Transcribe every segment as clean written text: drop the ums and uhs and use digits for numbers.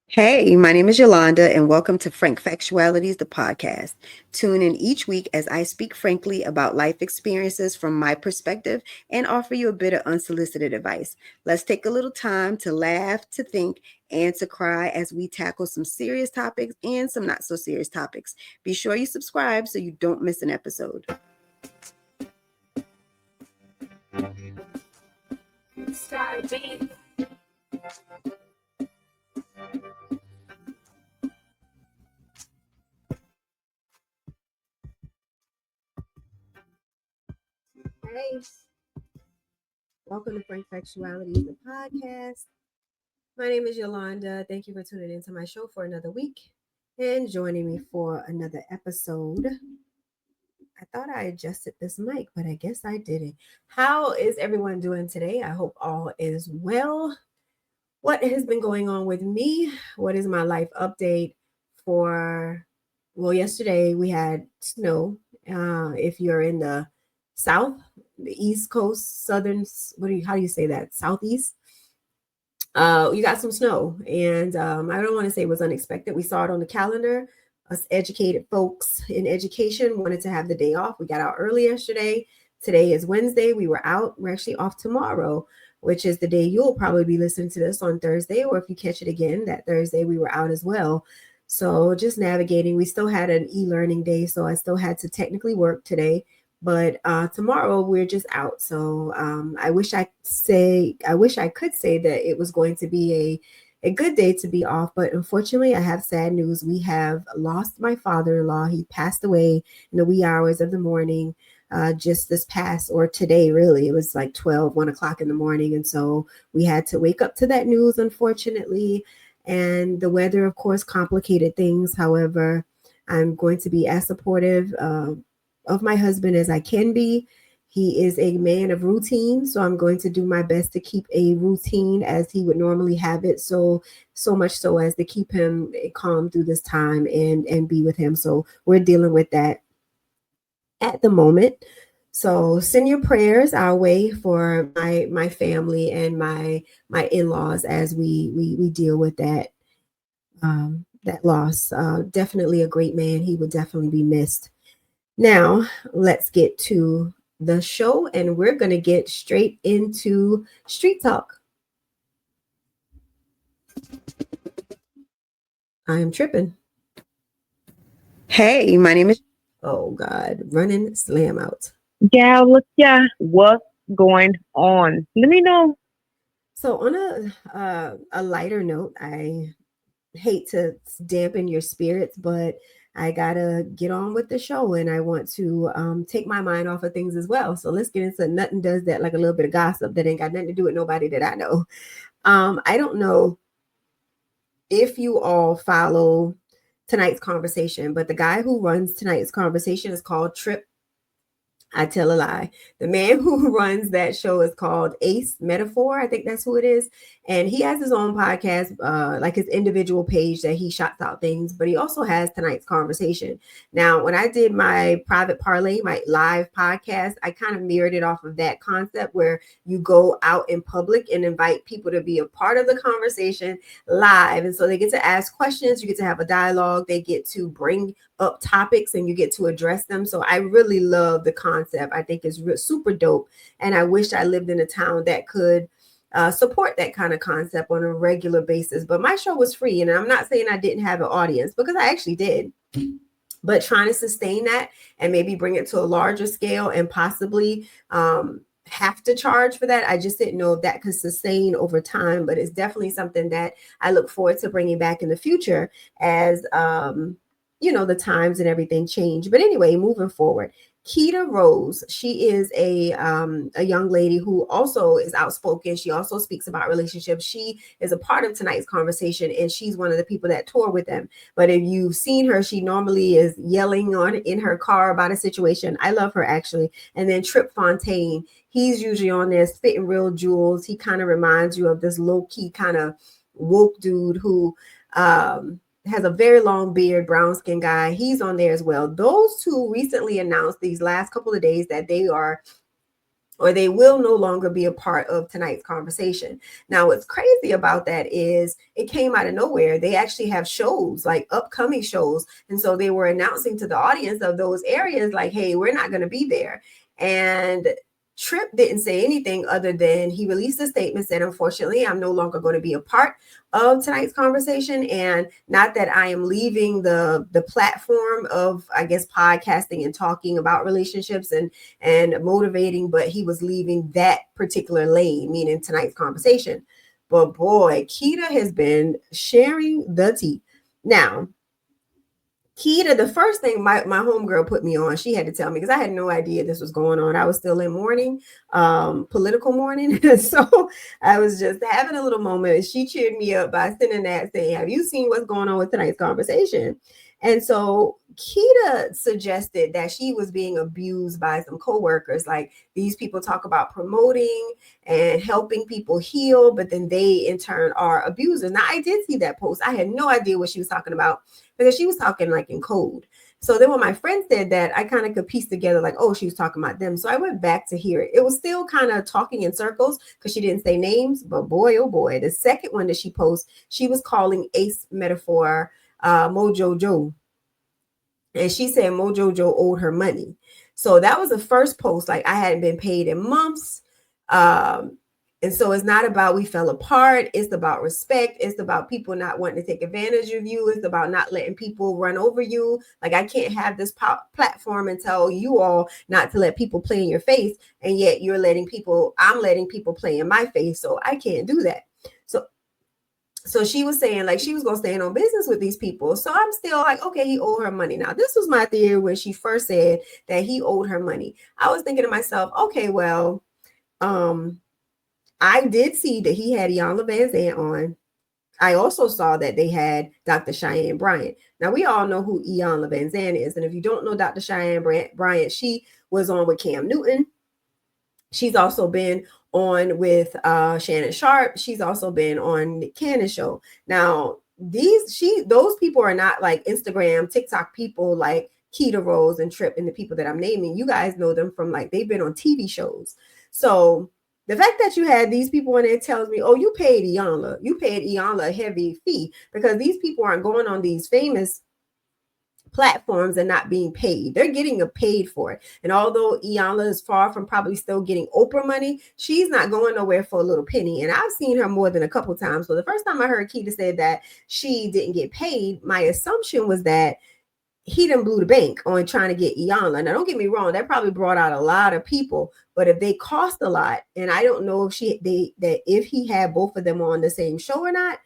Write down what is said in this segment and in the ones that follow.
Hey, my name is Yolanda, and welcome to Frank Factualities, the podcast. Tune in each week as I speak frankly about life experiences from my perspective and offer you a bit of unsolicited advice. Let's take a little time to laugh, to think, and to cry as we tackle some serious topics and some not so serious topics. Be sure you subscribe so you don't miss an episode. Hey, welcome to Frank Factualities, the podcast. My name is Yolanda. Thank you for tuning into my show for another week and joining me for another episode. I thought I adjusted this mic, but I guess I didn't. How is everyone doing today? I hope all is well. What has been going on with me? What is my life update for? Well, yesterday we had snow. If you're in the south, the East Coast, southern, how do you say that? Southeast. You got some snow, and I don't want to say it was unexpected. We saw it on the calendar. Us educated folks in education wanted to have the day off. We got out early yesterday. Today is Wednesday. We were out. We're actually off tomorrow, which is the day you'll probably be listening to this on Thursday, or if you catch it again, that Thursday we were out as well. So just navigating. We still had an e-learning day, so I still had to technically work today. But tomorrow we're just out. So I wish I could say that it was going to be a good day to be off, but unfortunately I have sad news. We have lost my father-in-law. He passed away in the wee hours of the morning, just this past, or today really. It was like 1 o'clock in the morning, and so we had to wake up to that news, unfortunately. And the weather, of course, complicated things. However, I'm going to be as supportive of my husband as I can be. He is a man of routine, so I'm going to do my best to keep a routine as he would normally have it. So much so as to keep him calm through this time and be with him. So we're dealing with that at the moment. So send your prayers our way for my family and my in-laws as we deal with that loss. Definitely a great man. He would definitely be missed. Now, let's get to the show, and we're going to get straight into street talk. I am tripping. Hey, my name is. Oh, God. Running slam out. Yeah, look, yeah, what's going on? Let me know. So, on a lighter note, I hate to dampen your spirits, but I gotta get on with the show, and I want to take my mind off of things as well. So let's get into nothing does that, like a little bit of gossip that ain't got nothing to do with nobody that I know. I don't know if you all follow tonight's conversation, but the guy who runs tonight's conversation is called Trip. I tell a lie. The man who runs that show is called Ace Metaphor. I think that's who it is. And he has his own podcast, like his individual page that he shots out things, but he also has tonight's conversation. Now, when I did my private parlay, my live podcast, I kind of mirrored it off of that concept where you go out in public and invite people to be a part of the conversation live. And so they get to ask questions, you get to have a dialogue, they get to bring up topics and you get to address them. So I really love the concept. I think it's super dope. And I wish I lived in a town that could support that kind of concept on a regular basis. But my show was free. And I'm not saying I didn't have an audience, because I actually did. But trying to sustain that and maybe bring it to a larger scale and possibly have to charge for that. I just didn't know if that could sustain over time. But it's definitely something that I look forward to bringing back in the future as the times and everything change. But anyway, moving forward, Keita Rose, she is a young lady who also is outspoken. She also speaks about relationships. She is a part of tonight's conversation, and she's one of the people that tour with them. But if you've seen her, she normally is yelling in her car about a situation. I love her, actually. And then Trip Fontaine, he's usually on there spitting real jewels. He kind of reminds you of this low-key kind of woke dude who has a very long beard, brown skin guy. He's on there as well. Those two recently announced these last couple of days that they are or they will no longer be a part of tonight's conversation. Now, what's crazy about that is it came out of nowhere. They actually have shows, like upcoming shows. And so they were announcing to the audience of those areas, like, hey, we're not going to be there. And Tripp didn't say anything other than he released a statement, said, unfortunately, I'm no longer going to be a part of tonight's conversation. And not that I am leaving the platform of, I guess, podcasting and talking about relationships and motivating, but he was leaving that particular lane, meaning tonight's conversation. But boy, Keita has been sharing the tea. Now, Keita, the first thing my homegirl put me on, she had to tell me because I had no idea this was going on. I was still in mourning, political mourning. So I was just having a little moment. She cheered me up by sending that saying, have you seen what's going on with tonight's conversation? And so Keita suggested that she was being abused by some coworkers. Like these people talk about promoting and helping people heal, but then they in turn are abusers. Now I did see that post. I had no idea what she was talking about because she was talking like in code. So then when my friend said that, I kind of could piece together like, oh, she was talking about them. So I went back to hear it. It was still kind of talking in circles because she didn't say names, but boy, oh boy, the second one that she posted, she was calling Ace Metaphor Mojo Joe. And she said Mojo Joe owed her money. So that was the first post. Like I hadn't been paid in months. And so it's not about we fell apart. It's about respect. It's about people not wanting to take advantage of you. It's about not letting people run over you. Like I can't have this platform and tell you all not to let people play in your face. And yet I'm letting people play in my face. So I can't do that. So she was saying like she was going to stand on business with these people. So I'm still like, okay, he owed her money. Now, this was my theory when she first said that he owed her money. I was thinking to myself, okay, well, I did see that he had Iyanla Vanzant on. I also saw that they had Dr. Cheyenne Bryant. Now, we all know who Iyanla Vanzant is. And if you don't know Dr. Cheyenne Bryant, she was on with Cam Newton. She's also been on with Shannon Sharp. She's also been on the Cannon Show. Now, those people are not like Instagram, TikTok people like Keita Rose and Tripp and the people that I'm naming. You guys know them from like they've been on TV shows. So the fact that you had these people in there tells me, oh, you paid Iyanla a heavy fee because these people aren't going on these famous platforms and not being paid. They're getting paid for it. And although Iyanla is far from probably still getting Oprah money, she's not going nowhere for a little penny. And I've seen her more than a couple times. So the first time I heard Keita said that she didn't get paid, my assumption was that he done blew the bank on trying to get Iyanla. Now, don't get me wrong, that probably brought out a lot of people. But if they cost a lot, and I don't know if he had both of them on the same show or not,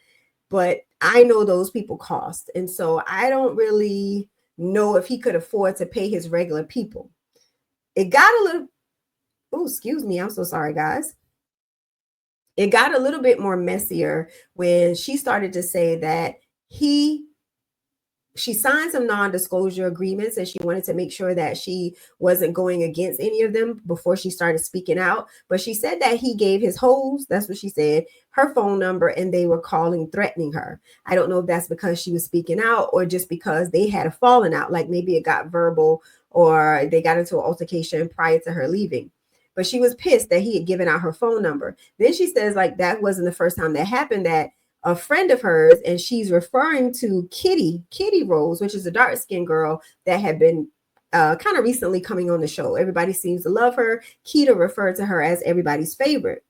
but I know those people cost. And so I don't really know if he could afford to pay his regular people. It got a little, oh, excuse me. I'm so sorry, guys. It got a little bit more messier when she started to say that she signed some non-disclosure agreements and she wanted to make sure that she wasn't going against any of them before she started speaking out. But she said that he gave his hoes, that's what she said, her phone number, and they were calling, threatening her. I don't know if that's because she was speaking out or just because they had a falling out, like maybe it got verbal or they got into an altercation prior to her leaving. But she was pissed that he had given out her phone number. Then she says like that wasn't the first time that happened, that a friend of hers, and she's referring to Kitty Rose, which is a dark-skinned girl that had been kind of recently coming on the show. Everybody seems to love her. Keita referred to her as everybody's favorite.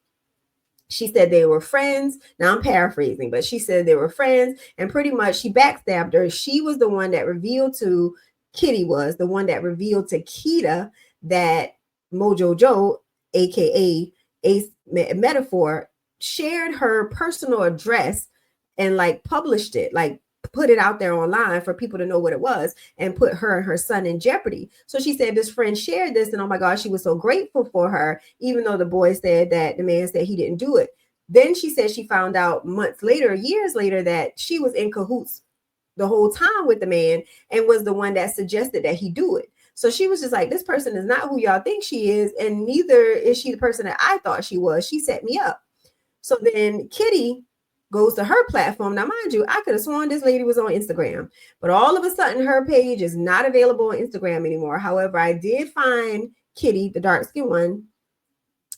She said they were friends. Now I'm paraphrasing, but she said they were friends, and pretty much she backstabbed her. She was the one that revealed to Kitty was the one that revealed to Keita that Mojo Joe, aka Ace Metaphor, shared her personal address and like published it, like put it out there online for people to know what it was and put her and her son in jeopardy. So she said this friend shared this, and oh my gosh, she was so grateful for her, even though the boy said that the man said he didn't do it. Then she said she found out months later, years later, that she was in cahoots the whole time with the man and was the one that suggested that he do it. So she was just like, this person is not who y'all think she is, and neither is she the person that I thought she was. She set me up. So then Kitty goes to her platform. Now, mind you, I could have sworn this lady was on Instagram, but all of a sudden her page is not available on Instagram anymore. However, I did find Kitty, the dark skinned one,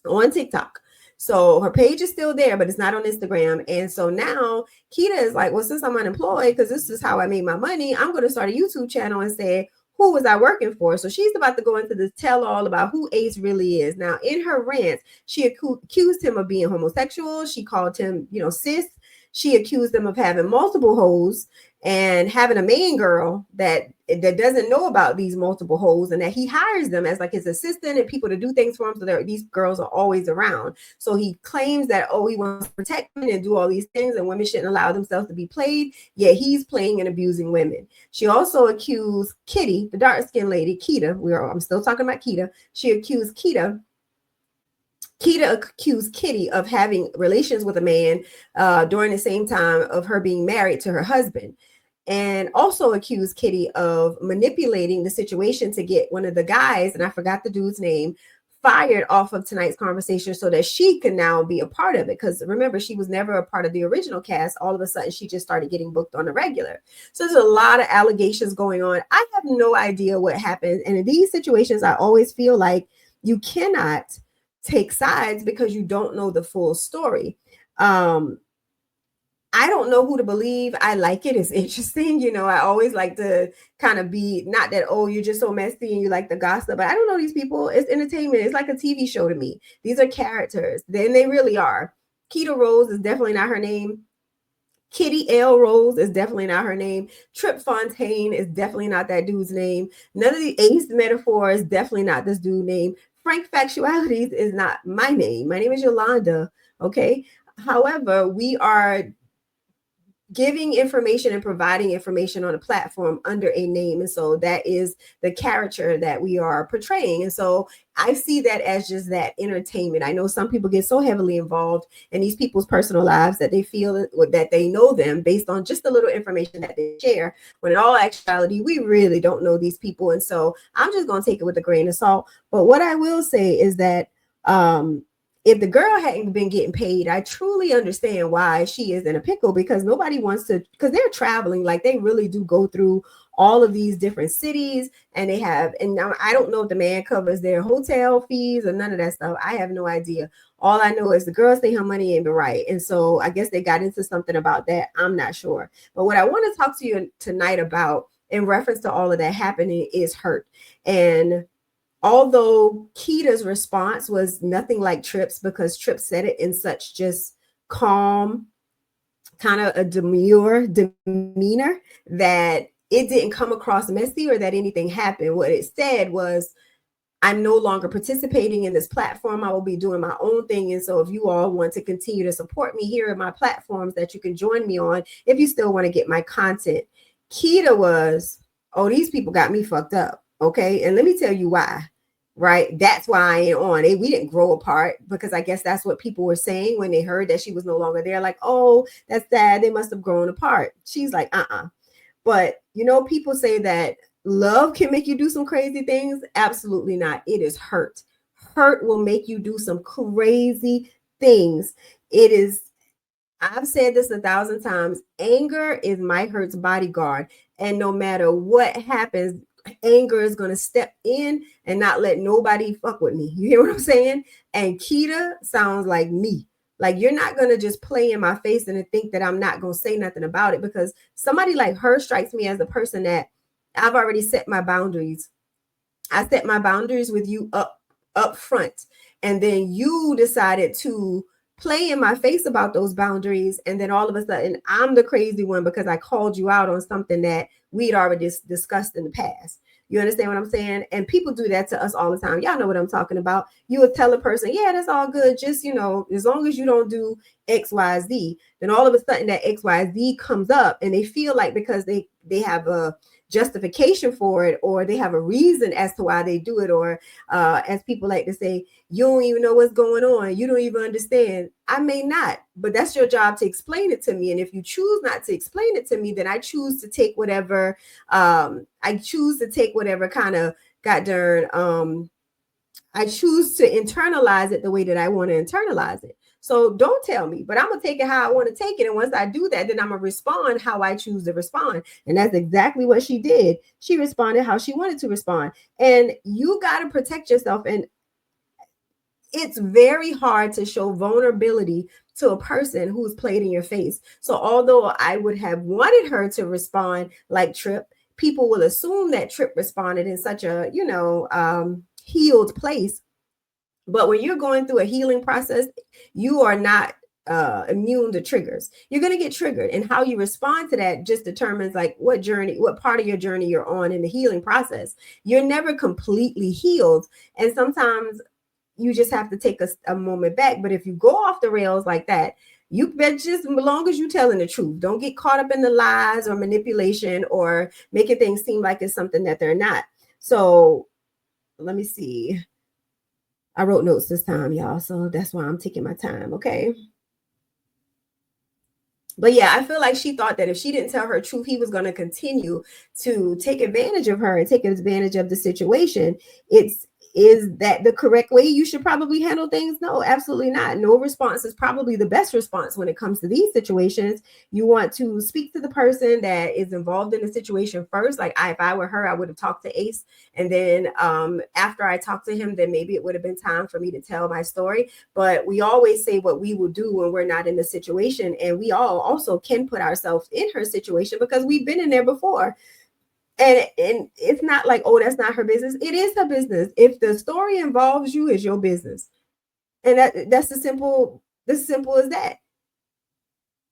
on TikTok. So her page is still there, but it's not on Instagram. And so now Keita is like, well, since I'm unemployed, because this is how I made my money, I'm going to start a YouTube channel and say, who was I working for? So she's about to go into this tell all about who Ace really is. Now, in her rant, she accused him of being homosexual. She called him, cis. She accused him of having multiple hoes and having a main girl that doesn't know about these multiple hoes, and that he hires them as like his assistant and people to do things for him, so that these girls are always around. So he claims that, oh, he wants to protect women and do all these things, and women shouldn't allow themselves to be played, yet he's playing and abusing women. She also accused Kitty, the dark-skinned lady, Keita. I'm still talking about Keita. She accused Keita accused Kitty of having relations with a man during the same time of her being married to her husband, and also accused Kitty of manipulating the situation to get one of the guys, and I forgot the dude's name, fired off of tonight's conversation so that she can now be a part of it. Because remember, she was never a part of the original cast. All of a sudden, she just started getting booked on the regular. So there's a lot of allegations going on. I have no idea what happened. And in these situations, I always feel like you cannot take sides because you don't know the full story. I don't know who to believe. I like it. It's interesting. I always like to kind of be, not that, oh, you're just so messy and you like the gossip, but I don't know these people. It's entertainment. It's like a TV show to me. These are characters. Then they really are. Keita Rose is definitely not her name. Kitty L. Rose is definitely not her name. Trip Fontaine is definitely not that dude's name. None of the Ace Metaphor is definitely not this dude's name. Frank Factualities is not my name. My name is Yolanda. Okay. However, we are giving information and providing information on a platform under a name. And so that is the character that we are portraying. And so I see that as just that entertainment. I know some people get so heavily involved in these people's personal lives that they feel that they know them based on just the little information that they share, when in all actuality, we really don't know these people. And so I'm just going to take it with a grain of salt. But what I will say is that, if the girl hadn't been getting paid, I truly understand why she is in a pickle, because nobody wants to, because they're traveling, like they really do go through all of these different cities, and now I don't know if the man covers their hotel fees or none of that stuff. I have no idea. All I know is the girl say her money ain't been right. And so I guess they got into something about that. I'm not sure. But what I want to talk to you tonight about in reference to all of that happening is hurt. And although Keita's response was nothing like Tripp's, because Tripp said it in such just calm, kind of a demure demeanor, that it didn't come across messy or that anything happened. What it said was, I'm no longer participating in this platform. I will be doing my own thing. And so if you all want to continue to support me, here are my platforms that you can join me on if you still want to get my content. Keita was, oh, these people got me fucked up. Okay. And let me tell you why. Right. That's why I ain't on it. We didn't grow apart, because I guess that's what people were saying when they heard that she was no longer there. Like, oh, that's sad. They must have grown apart. She's like, But, people say that love can make you do some crazy things. Absolutely not. It is hurt. Hurt will make you do some crazy things. I've said this 1,000 times. Anger is my hurt's bodyguard. And no matter what happens, anger is going to step in and not let nobody fuck with me. You hear what I'm saying? And Keita sounds like me. Like, you're not going to just play in my face and think that I'm not going to say nothing about it, because somebody like her strikes me as a person that I've already set my boundaries. I set my boundaries with you up front. And then you decided to play in my face about those boundaries. And then all of a sudden, I'm the crazy one because I called you out on something that we'd already discussed in the past. You understand what I'm saying? And people do that to us all the time. Y'all know what I'm talking about. You would tell a person, yeah, that's all good. Just, as long as you don't do X, Y, Z, then all of a sudden that X, Y, Z comes up, and they feel like because they have a justification for it, or they have a reason as to why they do it, or as people like to say, you don't even know what's going on, you don't even understand. I may not, but that's your job to explain it to me. And if you choose not to explain it to me, then I choose to take whatever kind of I choose to internalize it the way that I want to internalize it. So don't tell me, but I'm going to take it how I want to take it. And once I do that, then I'm going to respond how I choose to respond. And that's exactly what she did. She responded how she wanted to respond. And you got to protect yourself. And it's very hard to show vulnerability to a person who's played in your face. So although I would have wanted her to respond like Trip, people will assume that Trip responded in such a, healed place. But when you're going through a healing process, you are not immune to triggers. You're going to get triggered, and how you respond to that just determines like what part of your journey you're on in the healing process. You're never completely healed, and sometimes you just have to take a moment back. But if you go off the rails like that, you bet just as long as you're telling the truth, don't get caught up in the lies or manipulation or making things seem like it's something that they're not. So let me see. I wrote notes this time, y'all. So that's why I'm taking my time. Okay. But yeah, I feel like she thought that if she didn't tell her truth, he was going to continue to take advantage of her and take advantage of the situation. Is that the correct way you should probably handle things? No, absolutely not. No response is probably the best response when it comes to these situations. You want to speak to the person that is involved in the situation first. Like if I were her, I would have talked to Ace. And then after I talked to him, then maybe it would have been time for me to tell my story. But we always say what we will do when we're not in the situation. And we all also can put ourselves in her situation because we've been in there before. And it's not like, oh, that's not her business. It is her business. If the story involves you, it's your business. And that's as simple as that.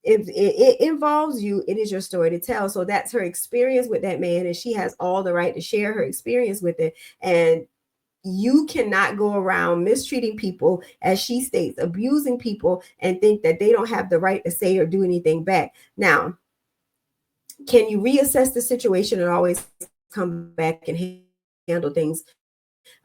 If it involves you, it is your story to tell. So that's her experience with that man, and she has all the right to share her experience with it. And you cannot go around mistreating people, as she states, abusing people, and think that they don't have the right to say or do anything back. Now, can you reassess the situation and always come back and handle things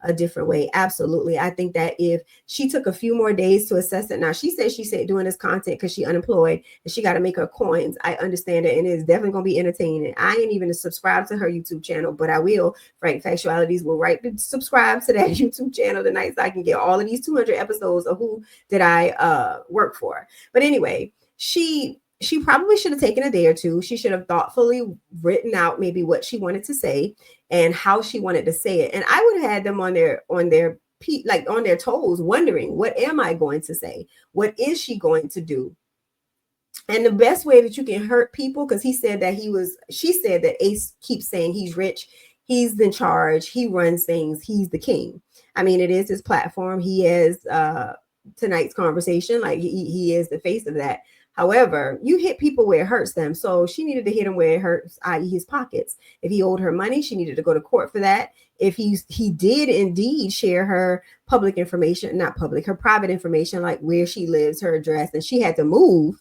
a different way? Absolutely. I think that if she took a few more days to assess it, now she said doing this content because she unemployed and she got to make her coins. I understand it, and it's definitely going to be entertaining. I ain't even subscribed to her YouTube channel, but I will. Frank Factualities will subscribe to that YouTube channel tonight so I can get all of these 200 episodes of who did I work for. But anyway, she probably should have taken a day or two. She should have thoughtfully written out maybe what she wanted to say and how she wanted to say it. And I would have had them on their toes, wondering, what am I going to say? What is she going to do? And the best way that you can hurt people, because she said that Ace keeps saying he's rich, he's in charge, he runs things, he's the king. I mean, it is his platform. He is tonight's conversation, like he is the face of that. However, you hit people where it hurts them. So she needed to hit him where it hurts, i.e. his pockets. If he owed her money, she needed to go to court for that. If he did indeed share her public information, not public, her private information, like where she lives, her address, and she had to move,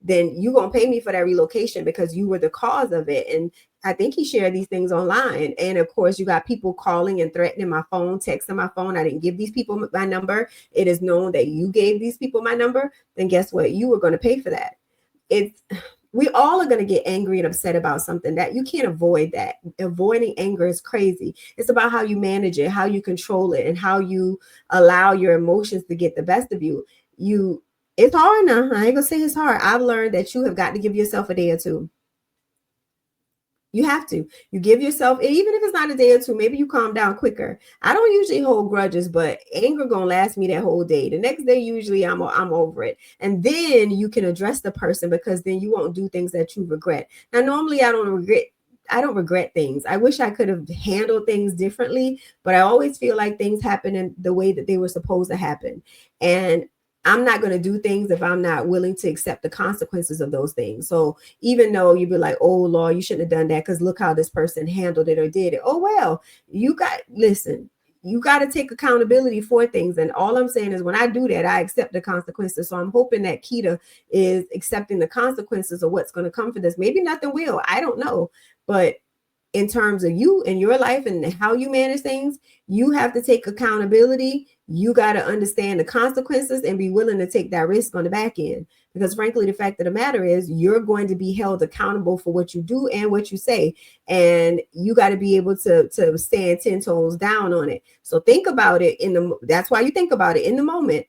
then you're going to pay me for that relocation because you were the cause of it. And I think he shared these things online. And of course, you got people calling and threatening my phone, texting my phone. I didn't give these people my number. It is known that you gave these people my number. Then guess what? You were going to pay for that. We all are going to get angry and upset about something. That you can't avoid that. Avoiding anger is crazy. It's about how you manage it, how you control it, and how you allow your emotions to get the best of you. It's hard now. I ain't gonna say it's hard. I've learned that you have got to give yourself a day or two. You have to. You give yourself, even if it's not a day or two, maybe you calm down quicker. I don't usually hold grudges, but anger gonna last me that whole day. The next day, usually I'm over it, and then you can address the person because then you won't do things that you regret. Now, normally I don't regret things. I wish I could have handled things differently, but I always feel like things happen in the way that they were supposed to happen, and I'm not going to do things if I'm not willing to accept the consequences of those things. So even though you'd be like, oh, Lord, you shouldn't have done that because look how this person handled it or did it. Oh, well, you got to take accountability for things. And all I'm saying is when I do that, I accept the consequences. So I'm hoping that Keita is accepting the consequences of what's going to come for this. Maybe nothing will. I don't know. But in terms of you and your life and how you manage things, you have to take accountability. You got to understand the consequences and be willing to take that risk on the back end. Because frankly, the fact of the matter is you're going to be held accountable for what you do and what you say. And you got to be able to stand 10 toes down on it. So think about it that's why you think about it in the moment,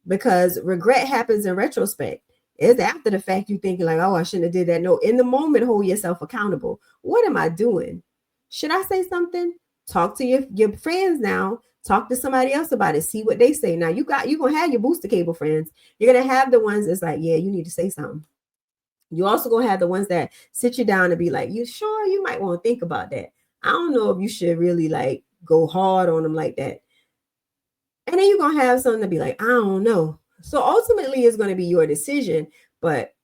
because regret happens in retrospect. It's after the fact you thinking like, oh, I shouldn't have did that. No, in the moment, hold yourself accountable. What am I doing? Should I say something? Talk to your friends now. Talk to somebody else about it. See what they say. Now you're gonna have your booster cable friends. You're gonna have the ones that's like, yeah, you need to say something. You also gonna have the ones that sit you down and be like, you sure you might want to think about that. I don't know if you should really like go hard on them like that. And then you're gonna have some to be like, I don't know. So ultimately it's gonna be your decision. But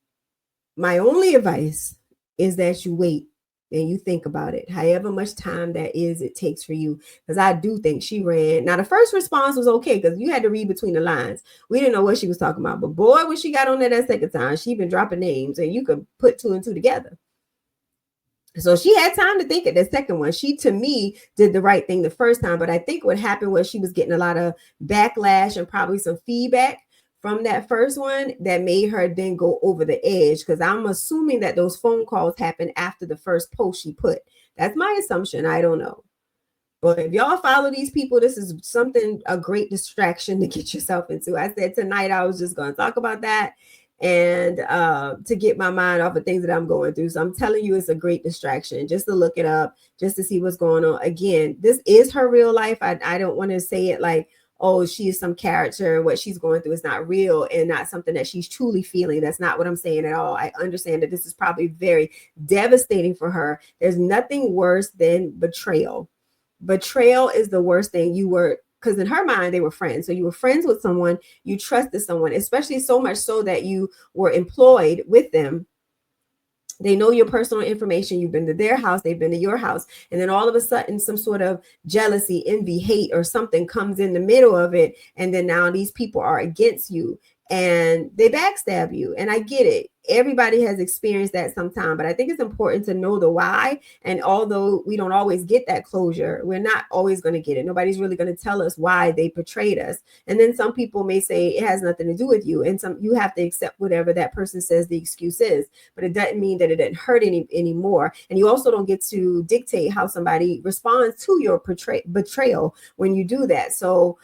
my only advice is that you wait and you think about it, however much time that is it takes for you. Because I do think she ran. Now, the first response was okay because you had to read between the lines. We didn't know what she was talking about. But boy, when she got on there that second time, she been dropping names and you could put two and two together. So she had time to think of the second one. She, to me, did the right thing the first time. But I think what happened was she was getting a lot of backlash and probably some feedback from that first one that made her then go over the edge. Because I'm assuming that those phone calls happened after the first post she put. That's my assumption. I don't know. But if y'all follow these people, this is something, a great distraction to get yourself into. I said tonight I was just going to talk about that and to get my mind off of things that I'm going through. So I'm telling you, it's a great distraction just to look it up, just to see what's going on. Again, this is her real life. I don't want to say it like, oh, she is some character and what she's going through is not real and not something that she's truly feeling. That's not what I'm saying at all. I understand that this is probably very devastating for her. There's nothing worse than betrayal. Betrayal is the worst thing. You were, because in her mind they were friends, so you were friends with someone, you trusted someone, especially so much so that you were employed with them. They know your personal information. You've been to their house, they've been to your house, and then all of a sudden some sort of jealousy, envy, hate or something comes in the middle of it, and then now these people are against you and they backstab you. And I get it, everybody has experienced that sometime, but I think it's important to know the why. And although we don't always get that closure, we're not always going to get it. Nobody's really going to tell us why they betrayed us. And then some people may say it has nothing to do with you, and some, you have to accept whatever that person says the excuse is, but it doesn't mean that it didn't hurt anymore. And you also don't get to dictate how somebody responds to your betrayal when you do that. So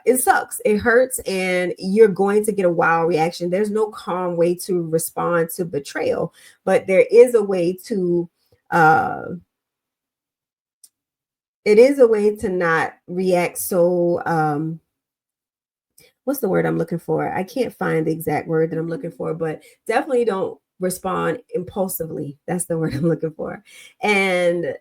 it sucks, it hurts, and you're going to get a wild reaction. There's no calm way to respond to betrayal, but there is a way to it is a way to not react so what's the word I'm looking for? I can't find the exact word that I'm looking for, but definitely don't respond impulsively. That's the word I'm looking for. And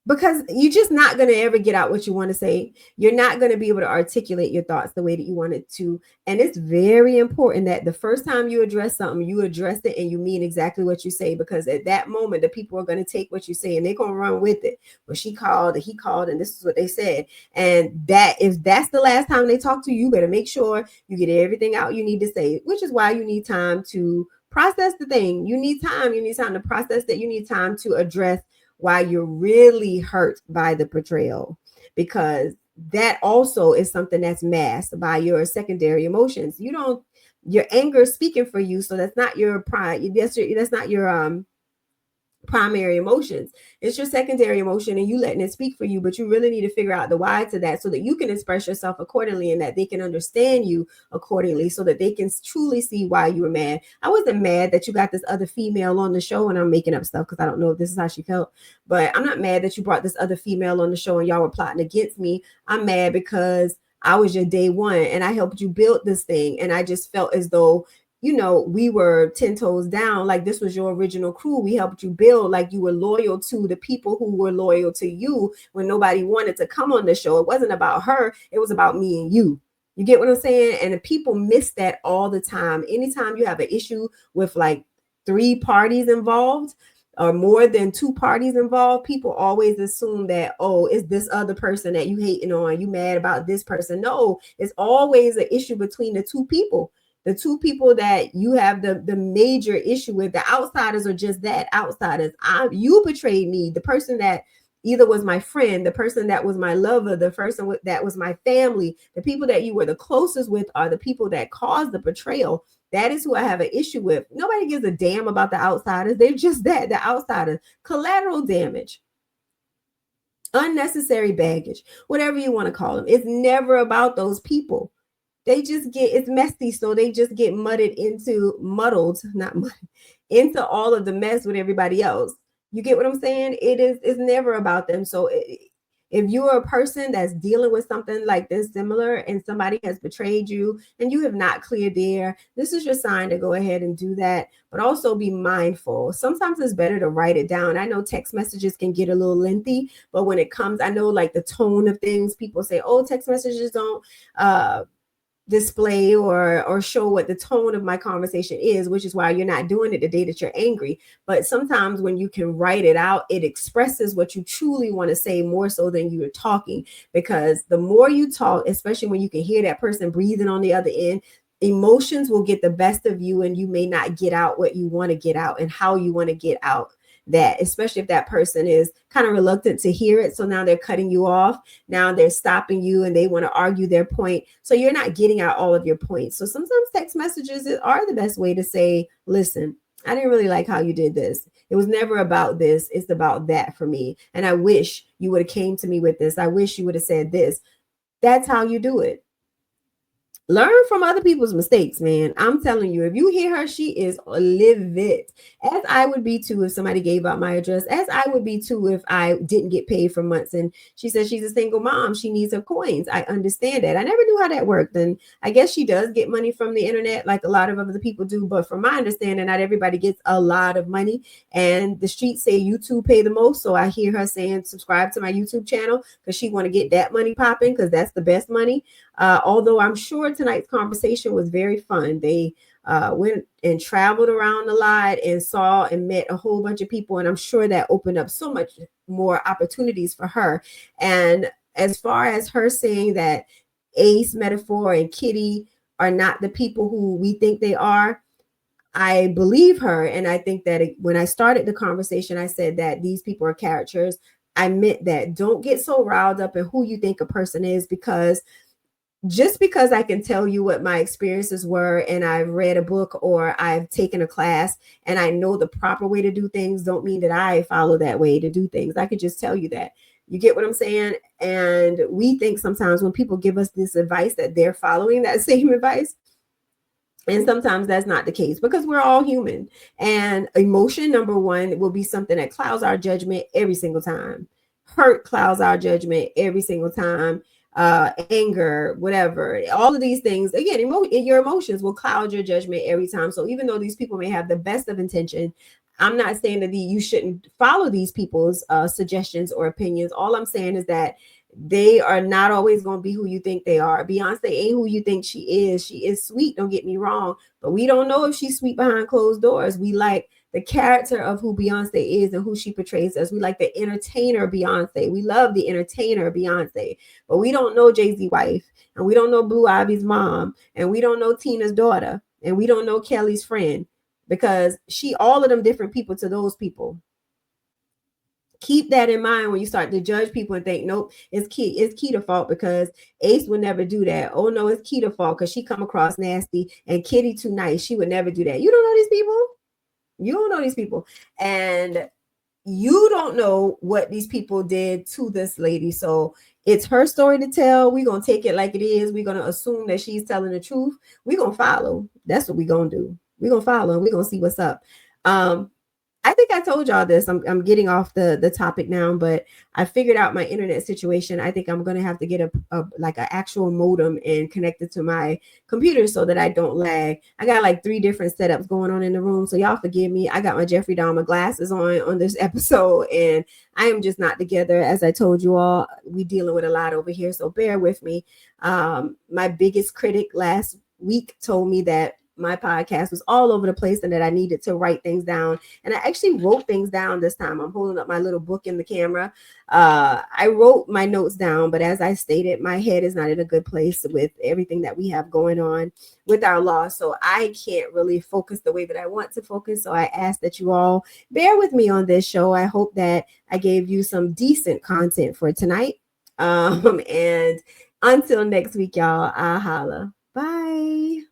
because you're just not going to ever get out what you want to say. You're not going to be able to articulate your thoughts the way that you want it to. And it's very important that the first time you address something, you address it and you mean exactly what you say, because at that moment, the people are going to take what you say and they're going to run with it. Well, she called and he called and this is what they said. And that, if that's the last time they talk to you, you better make sure you get everything out you need to say, which is why you need time to process the thing. You need time. You need time to process that. You need time to address why you're really hurt by the betrayal, because that also is something that's masked by your secondary emotions. You don't, your anger is speaking for you, so that's not your pride. That's not your primary emotions. It's your secondary emotion and you letting it speak for you, but you really need to figure out the why to that so that you can express yourself accordingly and that they can understand you accordingly so that they can truly see why you were mad. I wasn't mad that you got this other female on the show, and I'm making up stuff because I don't know if this is how she felt, but I'm not mad that you brought this other female on the show and y'all were plotting against me. I'm mad because I was your day one and I helped you build this thing, and I just felt as though, you know, we were 10 toes down. Like this was your original crew. We helped you build, like you were loyal to the people who were loyal to you when nobody wanted to come on the show. It wasn't about her. It was about me and you. You get what I'm saying? And the people miss that all the time. Anytime you have an issue with like 3 parties involved or more than 2 parties involved, people always assume that, oh, it's this other person that you hating on. You mad about this person. No, it's always an issue between the 2 people. The 2 people that you have the major issue with. The outsiders are just that, outsiders. You betrayed me. The person that either was my friend, the person that was my lover, the person that was my family, the people that you were the closest with are the people that caused the betrayal. That is who I have an issue with. Nobody gives a damn about the outsiders. They're just that, the outsiders. Collateral damage, unnecessary baggage, whatever you want to call them. It's never about those people. They just get, it's messy, so they just get muddled into all of the mess with everybody else. You get what I'm saying? It's never about them. So if you're a person that's dealing with something like this similar and somebody has betrayed you and you have not cleared the air, this is your sign to go ahead and do that. But also be mindful. Sometimes it's better to write it down. I know text messages can get a little lengthy, but when it comes, I know like the tone of things, people say, oh, text messages don't display or show what the tone of my conversation is, which is why you're not doing it the day that you're angry. But sometimes when you can write it out, it expresses what you truly want to say more so than you're talking, because the more you talk, especially when you can hear that person breathing on the other end, emotions will get the best of you and you may not get out what you want to get out and how you want to get out that, especially if that person is kind of reluctant to hear it. So now they're cutting you off. Now they're stopping you and they want to argue their point. So you're not getting out all of your points. So sometimes text messages are the best way to say, listen, I didn't really like how you did this. It was never about this. It's about that for me. And I wish you would have came to me with this. I wish you would have said this. That's how you do it. Learn from other people's mistakes, man. I'm telling you, if you hear her, she is livid. As I would be too if somebody gave out my address, as I would be too if I didn't get paid for months. And she says she's a single mom. She needs her coins. I understand that. I never knew how that worked. And I guess she does get money from the internet like a lot of other people do. But from my understanding, not everybody gets a lot of money. And the streets say YouTube pay the most. So I hear her saying, subscribe to my YouTube channel because she want to get that money popping because that's the best money. Although I'm sure tonight's conversation was very fun. They went and traveled around a lot and saw and met a whole bunch of people. And I'm sure that opened up so much more opportunities for her. And as far as her saying that Ace, Metaphor, and Kitty are not the people who we think they are, I believe her. And I think that when I started the conversation, I said that these people are characters. I meant that don't get so riled up in who you think a person is, because just because I can tell you what my experiences were and I've read a book or I've taken a class and I know the proper way to do things, don't mean that I follow that way to do things. I could just tell you that. You get what I'm saying? And we think sometimes when people give us this advice that they're following that same advice. And sometimes that's not the case because we're all human. And emotion, number one, will be something that clouds our judgment every single time. Hurt clouds our judgment every single time. Anger, whatever, all of these things, again, your emotions will cloud your judgment every time. So even though these people may have the best of intention, I'm not saying that you shouldn't follow these people's suggestions or opinions. All I'm saying is that they are not always going to be who you think they are. Beyonce ain't who you think she is. She is sweet, don't get me wrong, but we don't know if she's sweet behind closed doors. We like the character of who Beyonce is and who she portrays as. We like the entertainer Beyonce. We love the entertainer Beyonce, but we don't know Jay-Z's wife, and we don't know Blue Ivy's mom, and we don't know Tina's daughter, and we don't know Kelly's friend, because she all of them different people to those people. Keep that in mind when you start to judge people and think, nope, it's Keita's fault because Ace would never do that. Oh no, it's Keita's fault because she come across nasty, and Kitty too nice. She would never do that. You don't know these people. You don't know these people. And you don't know what these people did to this lady. So it's her story to tell. We're going to take it like it is. We're going to assume that she's telling the truth. We're going to follow. That's what we're going to do. We're going to follow and we're going to see what's up. I think I told y'all this. I'm getting off the topic now, but I figured out my internet situation. I think I'm gonna have to get a like an actual modem and connect it to my computer so that I don't lag. I got like 3 different setups going on in the room, so y'all forgive me. I got my Jeffrey Dahmer glasses on this episode, and I am just not together. As I told you all, we dealing with a lot over here, so bear with me. My biggest critic last week told me that my podcast was all over the place and that I needed to write things down. And I actually wrote things down this time. I'm holding up my little book in the camera. I wrote my notes down, but as I stated, my head is not in a good place with everything that we have going on with our law. So I can't really focus the way that I want to focus. So I ask that you all bear with me on this show. I hope that I gave you some decent content for tonight. And until next week, y'all, I'll holla. Bye.